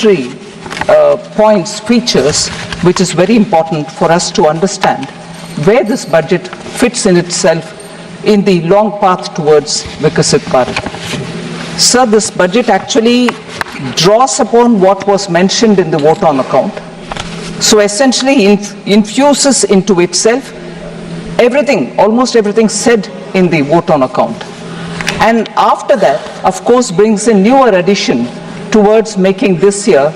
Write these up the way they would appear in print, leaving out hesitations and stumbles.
supplementary points, features, which is very important for us to understand where this budget fits in itself in the long path towards Vikasit Bharat. Sir, this budget actually draws upon what was mentioned in the vote on account. So essentially infuses into itself everything, almost everything said in the vote on account. And after that, of course, brings a newer addition towards making this year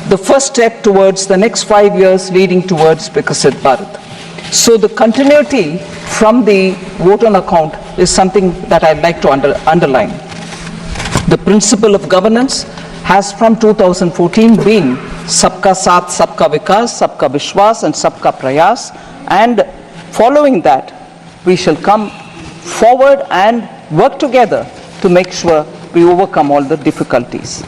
the first step towards the next 5 years leading towards Vikasit Bharat. So the continuity from the vote on account is something that I'd like to underline. The principle of governance has from 2014 been Sabka Saath, Sabka Vikas, Sabka Vishwas and Sabka Prayas, and following that we shall come forward and work together to make sure we overcome all the difficulties.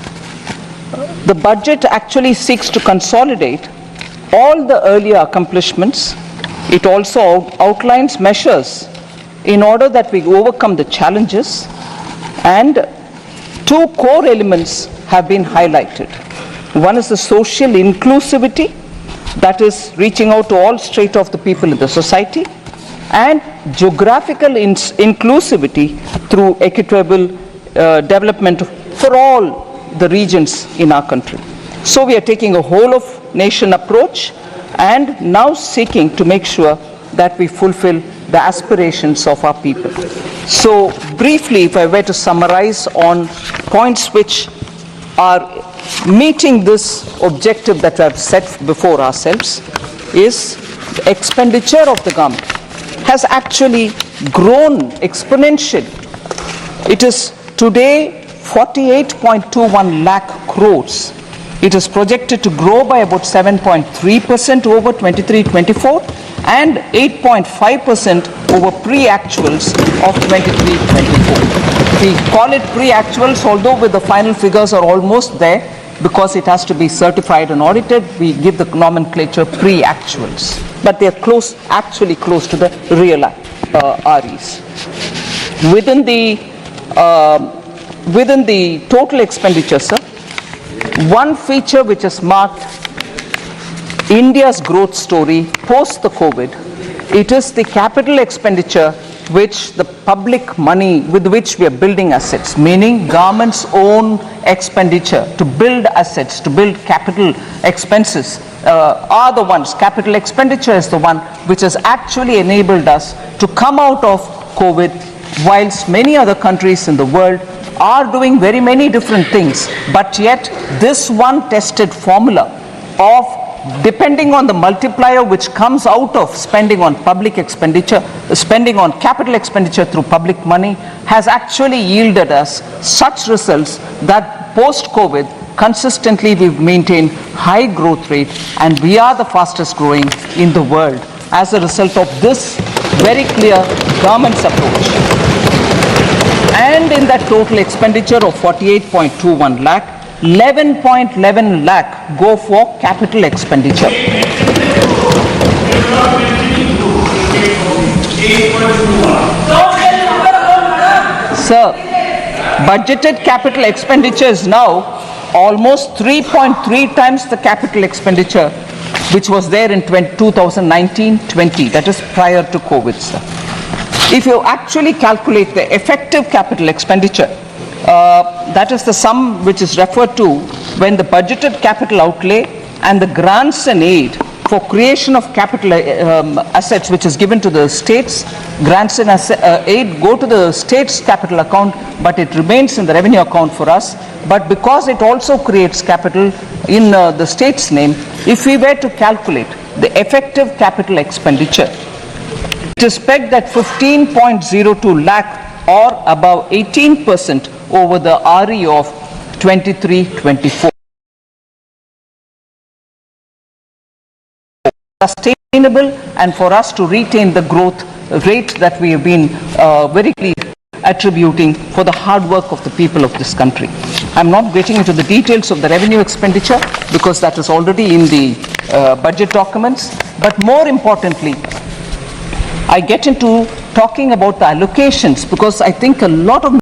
The budget actually seeks to consolidate all the earlier accomplishments. It also outlines measures in order that we overcome the challenges, and two core elements have been highlighted. One is the social inclusivity, that is reaching out to all strata of the people in the society, and geographical inclusivity through equitable development for all the regions in our country. So we are taking a whole of nation approach and now seeking to make sure that we fulfill the aspirations of our people. So briefly, if I were to summarize on points which are meeting this objective that we have set before ourselves, is the expenditure of the government has actually grown exponentially. It is today 48.21 lakh crores. It is projected to grow by about 7.3% over 23-24 and 8.5% over pre-actuals of 23-24. We call it pre-actuals, although with the final figures are almost there because it has to be certified and audited. We give the nomenclature pre-actuals, but they are close, actually close to the real REs. Within the total expenditure, sir, one feature which has marked India's growth story post the COVID, it is the capital expenditure which the public money with which we are building assets, meaning government's own expenditure to build assets, to build capital expenses are the ones, capital expenditure is the one which has actually enabled us to come out of COVID, whilst many other countries in the world are doing very many different things, but yet this one tested formula of depending on the multiplier which comes out of spending on public expenditure, spending on capital expenditure through public money has actually yielded us such results that post-COVID consistently we've maintained high growth rate and we are the fastest growing in the world as a result of this very clear government's approach. And in that total expenditure of 48.21 lakh, 11.11 lakh go for capital expenditure. Sir, budgeted capital expenditure is now almost 3.3 times the capital expenditure which was there in 2019-20, that is prior to COVID, sir. If you actually calculate the effective capital expenditure, that is the sum which is referred to when the budgeted capital outlay and the grants and aid for creation of capital assets which is given to the states, grants and aid go to the state's capital account, but it remains in the revenue account for us. But because it also creates capital in the state's name, if we were to calculate the effective capital expenditure, it is pegged at 15.02 lakh or above 18% over the RE of 23-24. Sustainable, and for us to retain the growth rate that we have been very clearly attributing for the hard work of the people of this country. I'm not getting into the details of the revenue expenditure because that is already in the budget documents, but more importantly, I get into talking about the allocations because I think a lot of